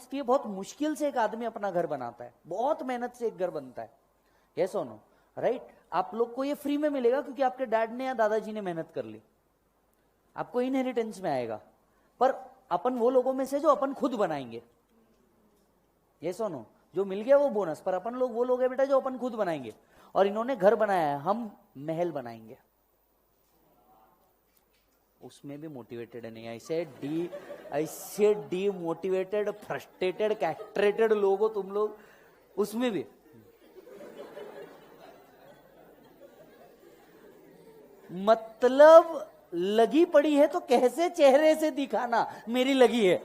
समझती है बहुत मुश्किल से एक आदमी अपना घर बनाता है, बहुत मेहनत से एक घर बनता है, यस और नो, राइट? आप लोग को ये फ्री में मिलेगा क्योंकि आपके डैड ने या दादाजी ने मेहनत कर ली, आपको इनहेरिटेंस में आएगा। पर अपन वो लोगों में से जो अपन खुद बनाएंगे, यस और नो, जो मिल गया वो बोनस, पर अपन लोग वो लोग है बेटा जो अपन खुद बनाएंगे। और इन्होंने घर बनाया है, हम महल बनाएंगे, उसमें भी मोटिवेटेड नहीं। ऐसे डीमोटिवेटेड, फ्रस्ट्रेटेड, कैस्ट्रेटेड लोग हो तुम लोग, उसमें भी। मतलब लगी पड़ी है तो कैसे चेहरे से दिखाना मेरी लगी है।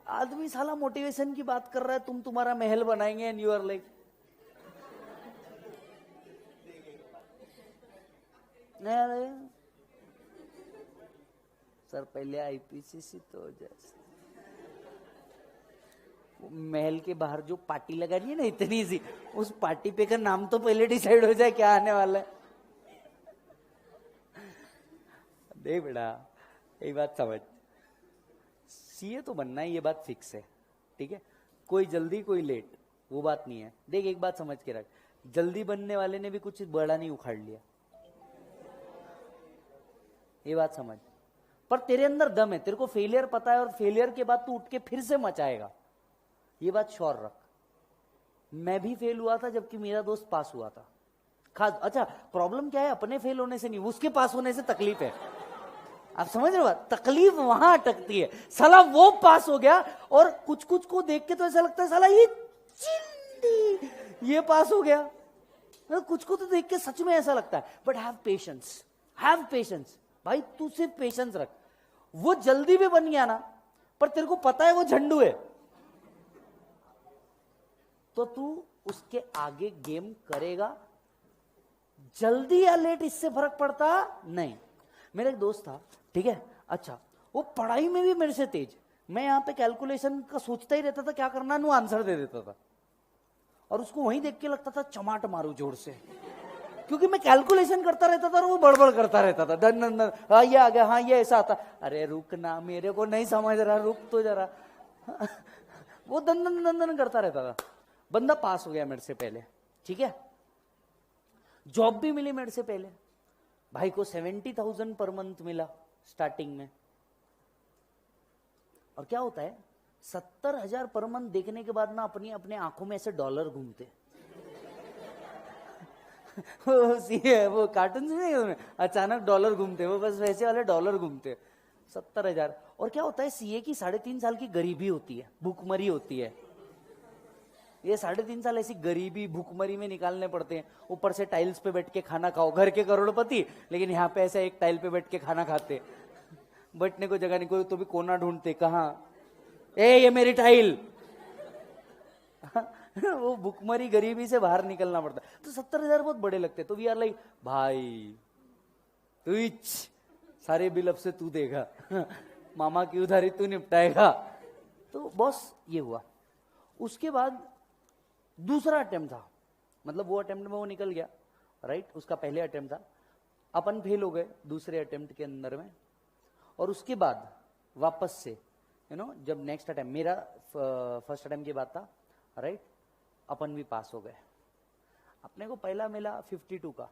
आदमी साला मोटिवेशन की बात कर रहा है, तुम तुम्हारा महल बनाएंगे and you are like sir पहले आईपीसीसी तो हो जाए। महल के बाहर जो पार्टी लगा रही है ना इतनी सी, उस पार्टी पे का नाम तो पहले डिसाइड हो जाए क्या आने वाला है। देख बेटा एक बात समझ, सीए तो बनना है, ये बात फिक्स है, ठीक है? कोई जल्दी कोई लेट वो बात नहीं है। देख एक बात समझ के रख, जल्दी बनने वाले ने भी कुछ बड़ा नहीं उखाड़ लिया, ये बात समझ। पर तेरे अंदर दम है, तेरे को फेलियर पता है, और फेलियर के बाद तू उठ के फिर से मचाएगा, ये बात श्योर रख। मैं भी फेल हुआ था जबकि मेरा दोस्त पास हुआ था। खास अच्छा प्रॉब्लम क्या है, अपने फेल होने से नहीं, उसके पास होने से तकलीफ है। आप समझ रहे हो बात? तकलीफ वहां अटकती है। साला वो पास हो गया और कुछ कुछ को देख के तो ऐसा लगता है साला ये चिंदी ये पास हो गया, कुछ को तो देख के सच में ऐसा लगता है। बट हैव पेशेंस भाई, तू सिर्फ पेशेंस रख। वो जल्दी भी बन गया ना, पर तेरे को पता है वो झंडू है, तो तू उसके आगे गेम करेगा। जल्दी या लेट इससे फर्क पड़ता नहीं। मेरा एक दोस्त था, ठीक है, अच्छा वो पढ़ाई में भी मेरे से तेज। मैं यहां पे कैलकुलेशन का सोचता ही रहता था क्या करना, वो आंसर दे देता था, और उसको वहीं देख के लगता था चमाट मारू जोर से, क्योंकि मैं कैलकुलेशन करता रहता था और वो बड़बड़ करता रहता था। दन दन दन, हाँ ये आ गया, हाँ ये ऐसा आता। अरे रुक ना, मेरे को नहीं समझ रहा, रुक तो जरा। वो दन दन दन दन करता रहता था। बंदा पास हो गया मेरे से पहले, ठीक है, जॉब भी मिली मेरे से पहले। भाई को 70,000 पर मंथ मिला स्टार्टिंग में। और क्या होता है, 70,000 पर मंथ देखने के बाद ना अपनी अपने आंखों में ऐसे डॉलर घूमते। वो कार्टून में अचानक डॉलर घूमते, वो बस वैसे वाले डॉलर घूमते। 70,000। और क्या होता है, सीए की 3.5 साल की गरीबी होती है, भूखमरी होती है। ये 3.5 साल ऐसी गरीबी भूखमरी में निकालने पड़ते हैं। ऊपर से टाइल्स पे बैठ के खाना खाओ, घर के करोड़पति, लेकिन यहाँ पे ऐसा एक टाइल पे बैठ के खाना खाते, बैठने को जगह नहीं, कोई तो भी कोना ढूंढते, कहाँ ये मेरी टाइल। वो भूखमरी गरीबी से बाहर निकलना पड़ता। तो 70,000 बहुत बड़े लगते। तो वी आर लाइक भाई तू सारे बिल अब से तू देगा, मामा की उधारी तू निपटाएगा। तो बॉस ये हुआ। उसके बाद दूसरा अटेम्प्ट था, मतलब वो अटेम्प्ट में वो निकल गया, राइट? उसका पहले अटेम्प्ट था, अपन फेल हो गए दूसरे अटेम्प्ट के अंदर में। और उसके बाद वापस से जब नेक्स्ट अटेम्प्ट, मेरा फर्स्ट अटेम्प्ट की बात था, राइट? अपन भी पास हो गए। अपने को पहला मिला 52 का।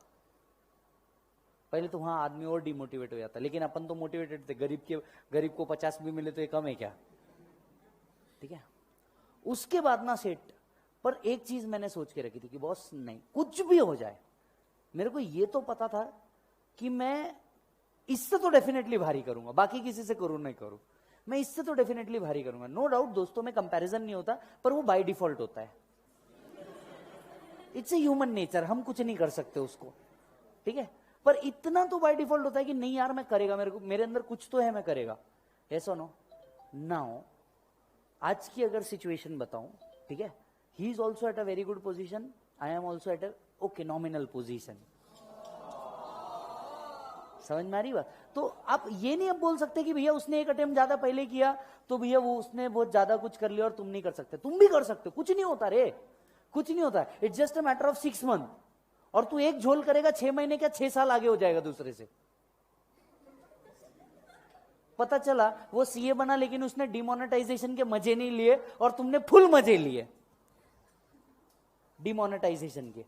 पहले तो वहां आदमी और डिमोटिवेट हो जाता, लेकिन अपन तो मोटिवेटेड थे। गरीब को 50 भी मिले तो ये कम है क्या, ठीक है? उसके बाद ना सेट। पर एक चीज मैंने सोच के रखी थी कि बॉस नहीं, कुछ भी हो जाए, मेरे को ये तो पता था कि मैं इससे तो डेफिनेटली भारी करूंगा, बाकी किसी से करूं नहीं करूं, मैं इससे तो डेफिनेटली भारी करूंगा। नो डाउट दोस्तों में कंपैरिजन नहीं होता, पर वो बाय डिफॉल्ट होता है। इट्स ए ह्यूमन नेचर, हम कुछ नहीं कर सकते उसको, ठीक है? पर इतना तो बाय डिफॉल्ट होता है कि नहीं यार मैं करेगा, मेरे अंदर कुछ तो है, मैं करेगा। ऐसा नो नाउ आज की अगर सिचुएशन बताऊं, ठीक है, he is also at a very good position, I am also at a okay nominal position. समझ में आ रही बात? तो आप ये नहीं अब बोल सकते कि भैया उसने एक अटेम्प्ट ज्यादा पहले किया तो भैया वो उसने बहुत ज्यादा कुछ कर लिया और तुम नहीं कर सकते। तुम भी कर सकते हो, कुछ नहीं होता रे, कुछ नहीं होता। It's just a matter of 6 month. और तू एक झोल करेगा 6 महीने क्या 6 साल आगे हो जाएगा दूसरे से। पता चला वो सीए बना लेकिन उसने डिमोनेटाइजेशन के मजे नहीं लिए और तुमने फुल मजे लिए डिमोनेटाइजेशन के।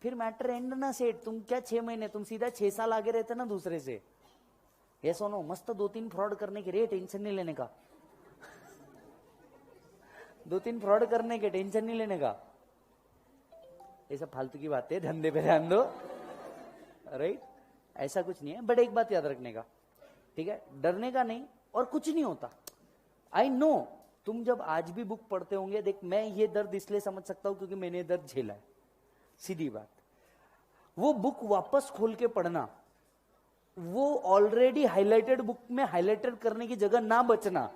फिर मैटर एंड ना सेट। तुम क्या 6 महीने, तुम सीधा 6 साल आगे रहते ना दूसरे से। ये सुनो, मस्त 2-3 फ्रॉड करने के लिए टेंशन नहीं लेने का। 2-3 फ्रॉड करने के टेंशन नहीं लेने का। ये सब फालतू की बातें, धंधे पे ध्यान दो, राइट? ऐसा कुछ नहीं है। बट एक बात याद रखने का, ठीक है, डरने का नहीं और कुछ नहीं होता। आई नो तुम जब आज भी बुक पढ़ते होंगे, देख मैं ये दर्द इसलिए समझ सकता हूं क्योंकि मैंने दर्द झेला है, सीधी बात। वो बुक वापस खोल के पढ़ना, वो ऑलरेडी हाइलाइटेड बुक में हाइलाइटेड करने की जगह ना बचना।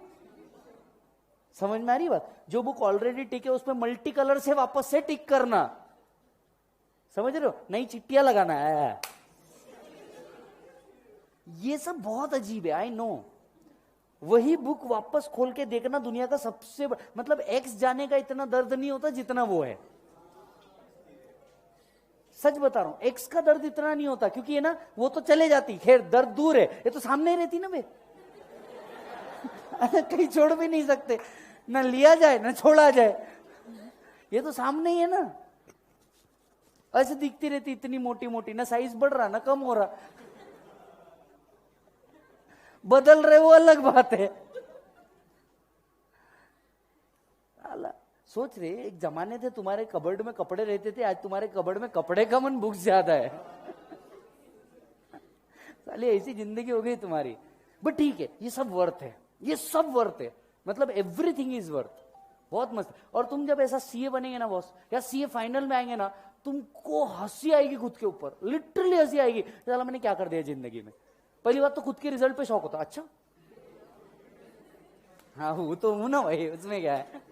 समझ में आ रही बात? जो बुक ऑलरेडी टिक है उसमें मल्टी कलर से वापस से टिक करना, समझ रहे हो? नई चिट्टियां लगाना है। ये सब बहुत अजीब है, आई नो। वही बुक वापस खोल के देखना दुनिया का सबसे मतलब एक्स जाने का इतना दर्द नहीं होता जितना वो है। सच बता रहा हूं, एक्स का दर्द इतना नहीं होता क्योंकि ये ना वो तो चले जाती, खैर दर्द दूर है, ये तो सामने ही रहती ना बे। कहीं छोड़ भी नहीं सकते, ना लिया जाए ना छोड़ा जाए, ये तो सामने ही है ना। ऐसे दिखती रहती इतनी मोटी मोटी, ना साइज बढ़ रहा ना कम हो रहा। बदल रहे वो अलग बात है। सोच रहे एक जमाने थे तुम्हारे कबर्ड में कपड़े रहते थे, आज तुम्हारे कबर्ड में कपड़े कम और बुक्स ज्यादा है। साली ऐसी जिंदगी हो गई तुम्हारी। बट ठीक है, ये सब वर्थ है, ये सब वर्थ है, मतलब एवरीथिंग इज वर्थ। बहुत मस्त। और तुम जब ऐसा सीए बनेंगे ना बॉस, या सीए फाइनल में आएंगे ना, तुमको हंसी आएगी खुद के ऊपर, लिटरली हंसी आएगी। चला मैंने क्या कर दिया जिंदगी में। पहली बात तो खुद के रिजल्ट पे शौक होता, अच्छा हाँ वो तो हूं ना भाई, उसमें क्या है।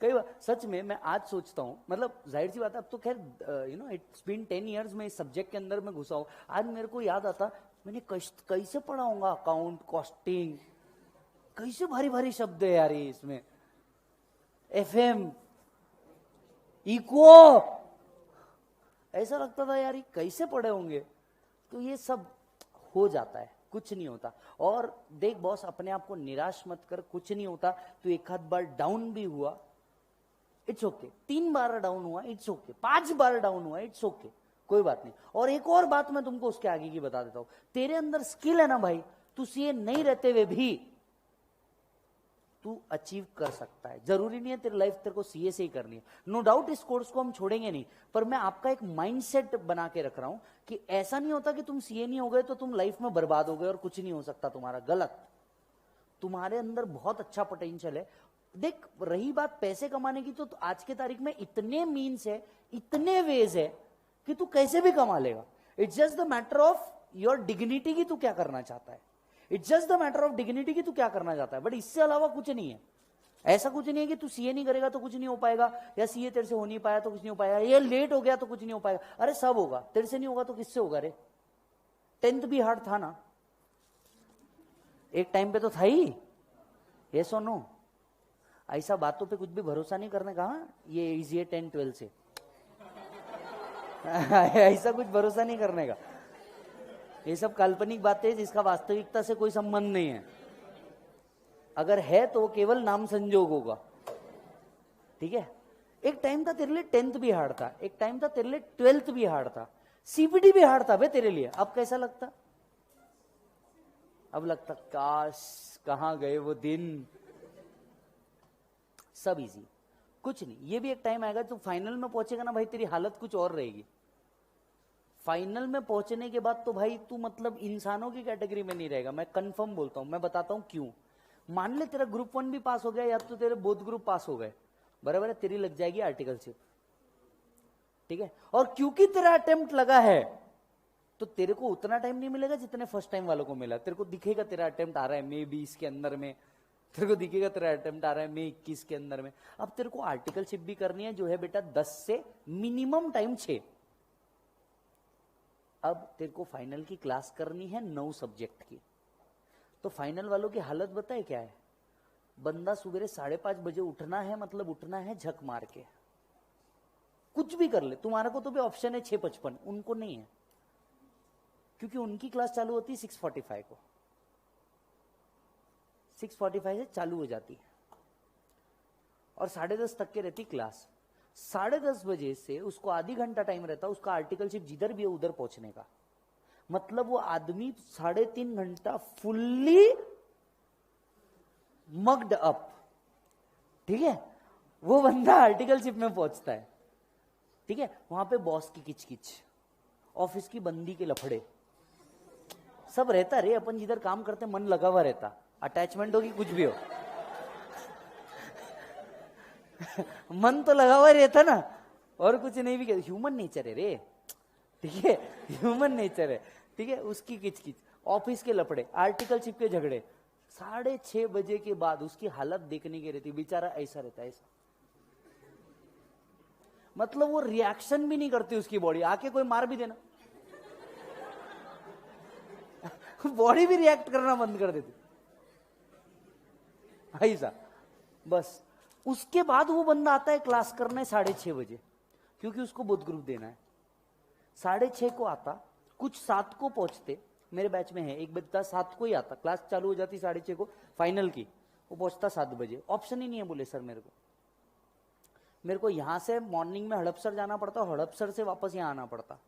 कई बार सच में मैं आज सोचता हूँ, मतलब जाहिर सी बात है, अब तो खैर you know it's been 10 years में इस सब्जेक्ट के अंदर में घुसा हूं। आज मेरे को याद आता मैंने कैसे पढ़ाऊंगा अकाउंट, कॉस्टिंग, कैसे भारी भारी शब्द है यार इसमें, एफएम, इको, ऐसा लगता था यार कैसे पढ़े होंगे। तो ये सब हो जाता है, कुछ नहीं होता। और देख बॉस, अपने आप को निराश मत कर, कुछ नहीं होता। तो एक आध बार डाउन भी हुआ, इट्स ओके। 3 बार डाउन हुआ, इट्स ओके। 5 बार डाउन हुआ, इट्स ओके, कोई बात नहीं। और एक और बात मैं तुमको उसके आगे की बता देता हूं, तेरे अंदर स्किल है ना भाई, तू सीए नहीं रहते हुए भी तू अचीव कर सकता है। जरूरी नहीं है तेरी लाइफ तेरे को सीए से ही करनी है, नो डाउट इस कोर्स को हम छोड़ेंगे नहीं। पर मैं आपका एक माइंडसेट बना के रख रहा हूं कि ऐसा नहीं होता कि तुम सीए नहीं हो गए तो तुम लाइफ में बर्बाद हो गए और कुछ नहीं हो सकता तुम्हारा। गलत। तुम्हारे अंदर बहुत अच्छा पोटेंशियल है। देख रही बात पैसे कमाने की, तो आज के तारीख में इतने मीन्स है, इतने वेज है कि तू कैसे भी कमा लेगा। It's just the matter of your dignity की तू क्या करना चाहता है। It's just the matter of dignity की तू क्या करना चाहता है। बट इससे अलावा कुछ नहीं है। ऐसा कुछ नहीं है कि तू सीए नहीं करेगा तो कुछ नहीं हो पाएगा, या सीए तेरे से हो नहीं पाया तो कुछ नहीं हो पाएगा, ये लेट हो गया तो कुछ नहीं हो पाएगा। अरे सब होगा, तेरे से नहीं होगा तो किससे होगा रे। 10th भी हार्ड था ना, एक टाइम पे तो था ही। ये सुनो, ऐसा बातों पे कुछ भी भरोसा नहीं करने का। ये इजी है 10-12 से। ऐसा कुछ भरोसा नहीं करने का। ये सब काल्पनिक बातें हैं जिसका वास्तविकता से कोई संबंध नहीं है। अगर है तो केवल नाम संजोग होगा, ठीक है। एक टाइम था तेरे लिए 10th भी हार्ड था, एक टाइम था तेरे लिए 12th भी हार्ड था, सीबीडी भी हार्ड था बे तेरे लिए। अब कैसा लगता? अब लगता काश कहां गए वो दिन। सब इजी, कुछ नहीं। ये भी एक टाइम आएगा तो फाइनल में पहुंचेगा ना भाई, तेरी हालत कुछ और रहेगी। फाइनल में पहुंचने के बाद तो भाई तू मतलब इंसानों की कैटेगरी में नहीं रहेगा। मैं कंफर्म बोलता हूं, मैं बताता हूं क्यों। मान ले तेरा ग्रुप 1 भी पास हो गया, या तो तेरे बोथ ग्रुप पास हो गए, बराबर है, तेरी लग जाएगी आर्टिकलशिप, ठीक है। और क्योंकि तेरा अटेम्प्ट लगा है तो तेरे को उतना टाइम नहीं मिलेगा जितने फर्स्ट टाइम वालों को मिला। तेरे को दिखेगा तेरा अटेम्प्ट आ रहा है मे 20 के अंदर में, तेरे को दिखेगा तेरा अटेम्प्ट आ रहा है मे 21 के अंदर में। अब तेरे को आर्टिकलशिप भी करनी है जो है बेटा 10 से मिनिमम टाइम 6। अब तेरे को फाइनल की क्लास करनी है 9 सब्जेक्ट की। तो फाइनल वालों की हालत बताए क्या है। बंदा सुबह 5:30 बजे उठना है, मतलब उठना है झक मार के, कुछ भी कर ले। तुम्हारा को तो भी ऑप्शन है 6:55, उनको नहीं है, क्योंकि उनकी क्लास चालू होती है 6:45 को। 6:45 से चालू हो जाती है और 10:30 तक के रहती क्लास। 10:30 बजे से उसको आधी घंटा टाइम रहता उसका आर्टिकलशिप जिधर भी है उधर पहुंचने का। मतलब वो आदमी 3.5 घंटा फुल्ली मग्ड अप, ठीक है, वो बंदा आर्टिकलशिप में पहुंचता है। ठीक है, वहां पे बॉस की किचकिच, ऑफिस की बंदी के लफड़े, सब रहता रे। अपन जिधर काम करते मन लगा हुआ रहता, अटैचमेंट हो कि कुछ भी हो मन तो लगा हुआ रहता ना, और कुछ नहीं भी कहते। ह्यूमन नेचर है रे, ठीक है, ह्यूमन नेचर है, ठीक है। उसकी किचकिच, ऑफिस के लफड़े, आर्टिकलशिप के झगड़े, 6:30 बजे के बाद उसकी हालत देखने की रहती। बेचारा ऐसा रहता है, ऐसा, मतलब वो रिएक्शन भी नहीं करती उसकी बॉडी। आके कोई मार भी देना बॉडी भी रिएक्ट करना बंद कर देती, ऐसा। बस उसके बाद वो बंदा आता है क्लास करने 6:30 बजे, क्योंकि उसको बुध ग्रुप देना है। 6:30 को आता, कुछ 7 को पहुंचते। मेरे बैच में है एक बच्चा 7 को ही आता, क्लास चालू हो जाती 6:30 को फाइनल की, वो पहुंचता 7 बजे। ऑप्शन ही नहीं है, बोले सर मेरे को यहां से मॉर्निंग में हड़पसर जाना पड़ता, हड़पसर से वापस यहां आना पड़ता।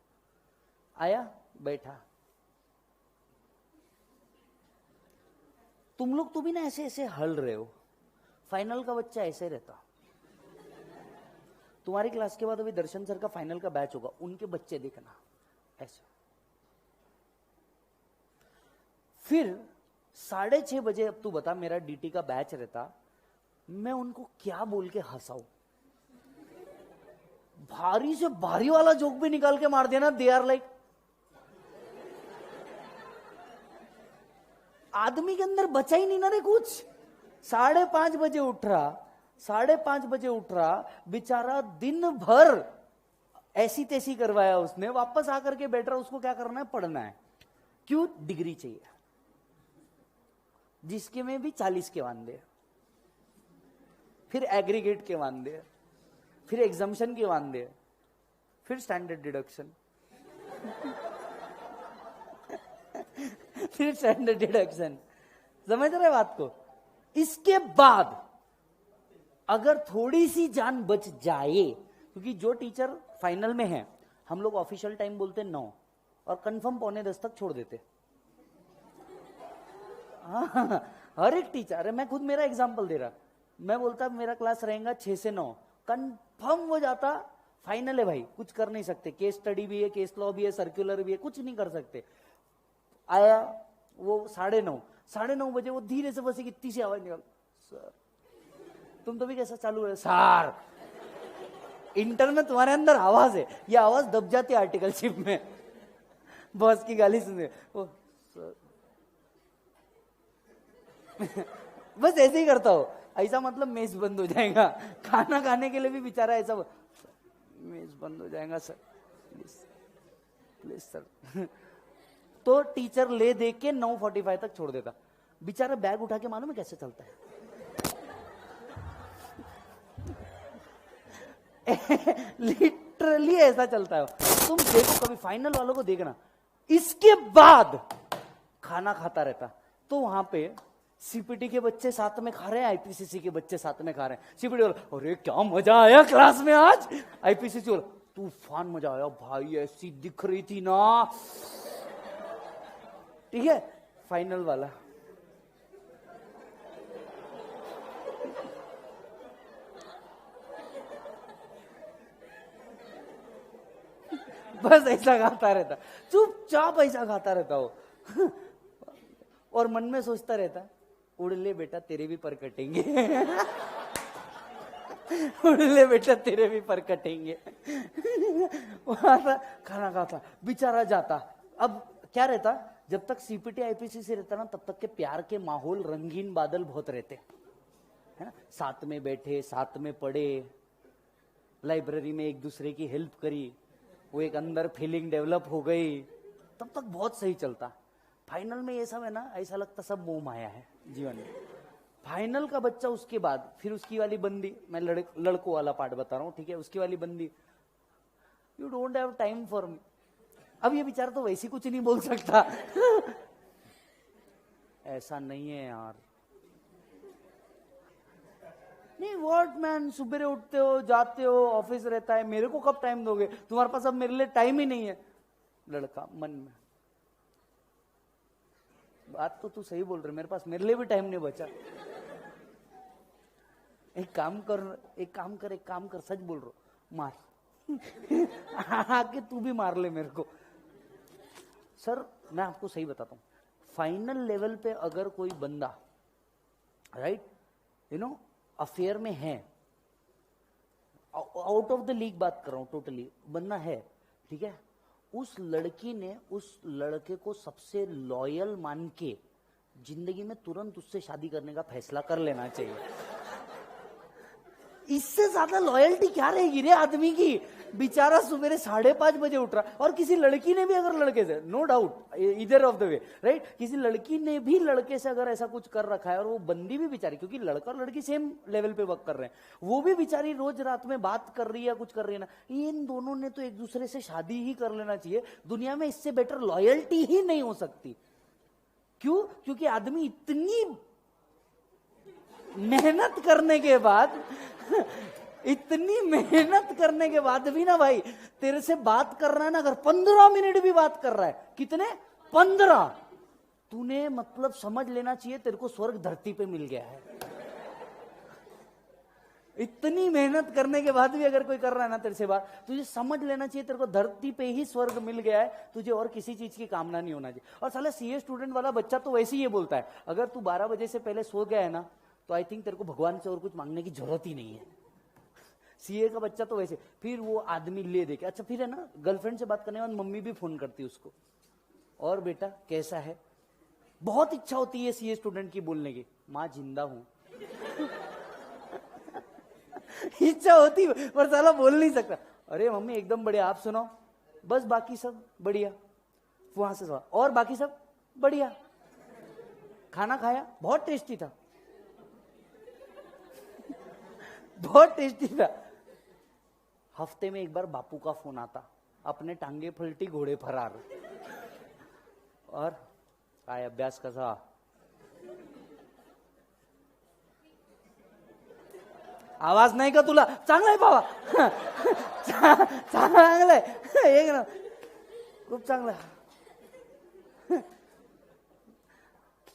आया, बैठा। तुम लोग तो भी ना ऐसे ऐसे हल रहे हो, फाइनल का बच्चा ऐसे रहता। तुम्हारी क्लास के बाद अभी दर्शन सर का फाइनल का बैच होगा, उनके बच्चे देखना ऐसे। फिर 6:30 बजे, अब तू बता, मेरा डीटी का बैच रहता, मैं उनको क्या बोल के हंसाऊं? भारी से भारी वाला जोक भी निकाल के मार देना, दे आर लाइक, आदमी के अंदर बचा ही नहीं ना रे कुछ। 5:30 बजे उठ रहा, 5:30 बजे उठ रहा, बेचारा दिन भर ऐसी तैसी करवाया उसने, वापस आकर के बैठ रहा। उसको क्या करना है? पढ़ना है। क्यों? डिग्री चाहिए, जिसके में भी 40 के वांदे, फिर एग्रीगेट के वांदे, फिर एग्जाम्शन के वांदे, फिर स्टैंडर्ड डिडक्शन फिर स्टैंडर्ड डिडक्शन। समझ रहे बात को? इसके बाद अगर थोड़ी सी जान बच जाए, क्योंकि जो टीचर फाइनल में है, हम लोग ऑफिशियल टाइम बोलते 9 और कंफर्म 9:45 तक छोड़ देते। हाँ, हर एक टीचर, अरे मैं खुद मेरा एग्जांपल दे रहा, मैं बोलता मेरा क्लास रहेगा 6 से 9, कंफर्म हो जाता फाइनल है भाई, कुछ कर नहीं सकते, केस स्टडी भी है, केस लॉ भी है, सर्कुलर भी है, कुछ नहीं कर सकते। आया वो 9:30 बजे, वो धीरे से बस इतनी सी आवाज निकल, सर तुम तो भी कैसा चालू है सर, इंटर में तुम्हारे अंदर आवाज है, ये आवाज दब जाती है आर्टिकलशिप में, बॉस की गाली सुने ओ सर बस ऐसे ही करता हो, ऐसा मतलब मेज बंद हो जाएगा। खाना खाने के लिए भी बेचारा ऐसा, मेज बंद हो जाएगा सर, प्लीज सर तो टीचर ले दे के 9:45 तक छोड़ देता। बेचारा बैग उठा के मालूम है कैसे चलता है लिटरली ऐसा चलता है। तुम देखो कभी, फाइनल वालों को देखना। इसके बाद खाना खाता रहता, तो वहां पे सीपीटी के बच्चे साथ में खा रहे हैं, आईपीसीसी के बच्चे साथ में खा रहे हैं। सीपीटी वाला, अरे क्या मजा आया क्लास में आज। आईपीसीसी वाला, तूफान मजा आया भाई, ऐसी दिख रही थी ना, ठीक है। फाइनल वाला, बस ऐसा खाता रहता, चुपचाप ऐसा खाता रहता हो और मन में सोचता रहता, उड़ ले बेटा तेरे भी पर कटेंगे उड़ ले बेटा तेरे भी पर कटेंगे खाना खाता, बेचारा जाता। अब क्या रहता, जब तक सीपीटी आईपीसी से रहता ना, तब तक के प्यार के माहौल, रंगीन बादल बहुत रहते, है ना। साथ में बैठे, साथ में पढ़े, लाइब्रेरी में एक दूसरे की हेल्प करी, वो एक अंदर फीलिंग डेवलप हो गई, तब तक बहुत सही चलता। फाइनल में ये सब है ना, ऐसा लगता सब मोह माया है जीवन में। फाइनल का बच्चा, उसके बाद फिर उसकी वाली बंदी, मैं लड़कों वाला पार्ट बता रहा हूँ, ठीक है। उसकी वाली बंदी, you don't have time for me. अब ये बेचारा तो वैसे कुछ नहीं बोल सकता ऐसा नहीं है यार, नहीं व्हाट मैन, सुबह उठते हो, जाते हो, ऑफिस रहता है, मेरे को कब टाइम दोगे, तुम्हारे पास अब मेरे लिए टाइम ही नहीं है। लड़का मन में, बात तो तू सही बोल रहे, मेरे पास मेरे लिए भी टाइम नहीं बचा। एक काम कर, सच बोल रहा हूं, मार आके तू भी मार ले मेरे को। सर मैं आपको सही बताता हूं, फाइनल लेवल पे अगर कोई बंदा राइट अफेयर में है, आउट ऑफ द लीग बात कर रहा हूं, टोटली बंदा है, ठीक है, उस लड़की ने उस लड़के को सबसे लॉयल मान के जिंदगी में तुरंत उससे शादी करने का फैसला कर लेना चाहिए। इससे ज्यादा लॉयल्टी क्या रहेगी रे आदमी की। बेचारा सुबह 5:30 बजे उठ रहा, और किसी लड़की ने भी अगर लड़के से, नो डाउट इधर ऑफ द वे राइट, किसी लड़की ने भी लड़के से अगर ऐसा कुछ कर रखा है, और वो बंदी भी बेचारी, क्योंकि लड़का और लड़की सेम लेवल पे वर्क कर रहे हैं, वो भी बेचारी रोज रात में बात कर रही है, कुछ कर रही है ना, इन दोनों ने तो एक दूसरे से शादी ही कर लेना चाहिए। दुनिया में इससे बेटर लॉयल्टी ही नहीं हो सकती। क्यों? क्योंकि आदमी इतनी मेहनत करने के बाद इतनी मेहनत करने के बाद भी ना भाई, तेरे से बात कर रहा है ना, अगर 15 मिनट भी बात कर रहा है, कितने 15, तूने मतलब समझ लेना चाहिए तेरे को स्वर्ग धरती पे मिल गया है। इतनी मेहनत करने के बाद भी अगर कोई कर रहा है ना तेरे से बात, तुझे समझ लेना चाहिए तेरे को धरती पे ही स्वर्ग मिल गया है, तुझे और किसी चीज की कामना नहीं होना चाहिए। और साला सीए स्टूडेंट वाला बच्चा तो वैसे ही ये बोलता है, अगर तू 12 बजे से पहले सो गया है ना, तो आई थिंक तेरे को भगवान से और कुछ मांगने की जरूरत ही नहीं है। सीए का बच्चा तो वैसे, फिर वो आदमी ले दे के, अच्छा फिर है ना, गर्लफ्रेंड से बात करने के बाद मम्मी भी फोन करती है उसको, और बेटा कैसा है, बहुत इच्छा होती है सीए स्टूडेंट की बोलने की, माँ जिंदा हूं। इच्छा होती पर साला बोल नहीं सकता। अरे मम्मी एकदम बढ़िया, आप सुनाओ, बस बाकी सब बढ़िया, वहां से सवाल, और बाकी सब बढ़िया, खाना खाया बहुत टेस्टी था, बहुत टेस्टी था। हफ्ते में एक बार बापू का फोन आता, अपने टांगे पलटी घोड़े फरार, और काय अभ्यास कसा, आवाज नाही का तुला, चांगला आहे बाबा, चांगला आहे, एक ना खूप चांगला आहे।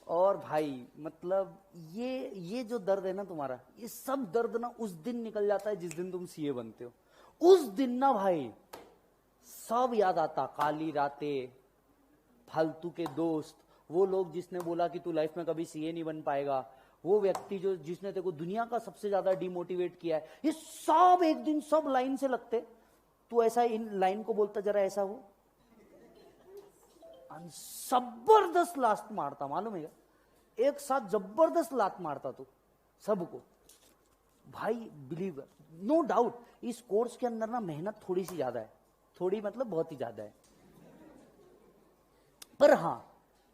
और भाई मतलब ये जो दर्द है ना तुम्हारा, ये सब दर्द ना उस दिन निकल जाता है जिस दिन तुम सीए बनते हो। उस दिन ना भाई सब याद आता, काली रातें, फालतू के दोस्त, वो लोग जिसने बोला कि तू लाइफ में कभी सीए नहीं बन पाएगा, वो व्यक्ति जो जिसने तेरे को दुनिया का सबसे ज्यादा डिमोटिवेट किया है, ये सब एक दिन सब लाइन से लगते। तू ऐसा इन लाइन को बोलता, जरा ऐसा हो, जबरदस्त लात मारता, मालूम है क्या, एक साथ जबरदस्त लात मारता तू सबको। भाई बिलीव, नो डाउट इस कोर्स के अंदर ना मेहनत थोड़ी सी ज्यादा है, थोड़ी मतलब बहुत ही ज्यादा है, पर हाँ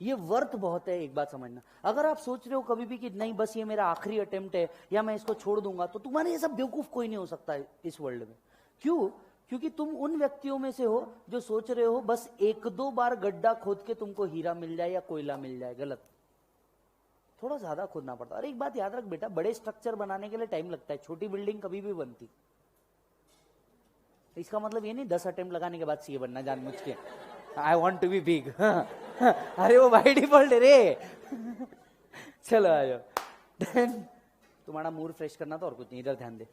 ये वर्थ बहुत है। एक बात समझना, अगर आप सोच रहे हो कभी भी कि नहीं बस ये मेरा आखिरी अटेम्प्ट है या मैं इसको छोड़ दूंगा, तो तुम्हारे ये सब बेवकूफ कोई नहीं हो सकता है इस वर्ल्ड में। क्यों? क्योंकि तुम उन व्यक्तियों में से हो जो सोच रहे हो बस 1-2 बार गड्ढा खोद के तुमको हीरा मिल जाए या कोयला मिल जाए। गलत, थोड़ा ज्यादा खोदना पड़ता। और एक बात याद रख बेटा, बड़े स्ट्रक्चर बनाने के लिए टाइम लगता है, छोटी बिल्डिंग कभी भी बनती। इसका मतलब ये नहीं 10 अटेम्प्ट लगाने के बाद सीए बनना जानबूझ के, I want to be big. अरे वो बाय डिफॉल्ट है रे। चलो आ जाओ, तुम्हारा मूड फ्रेश करना था और कुछ नहीं, इधर ध्यान दे।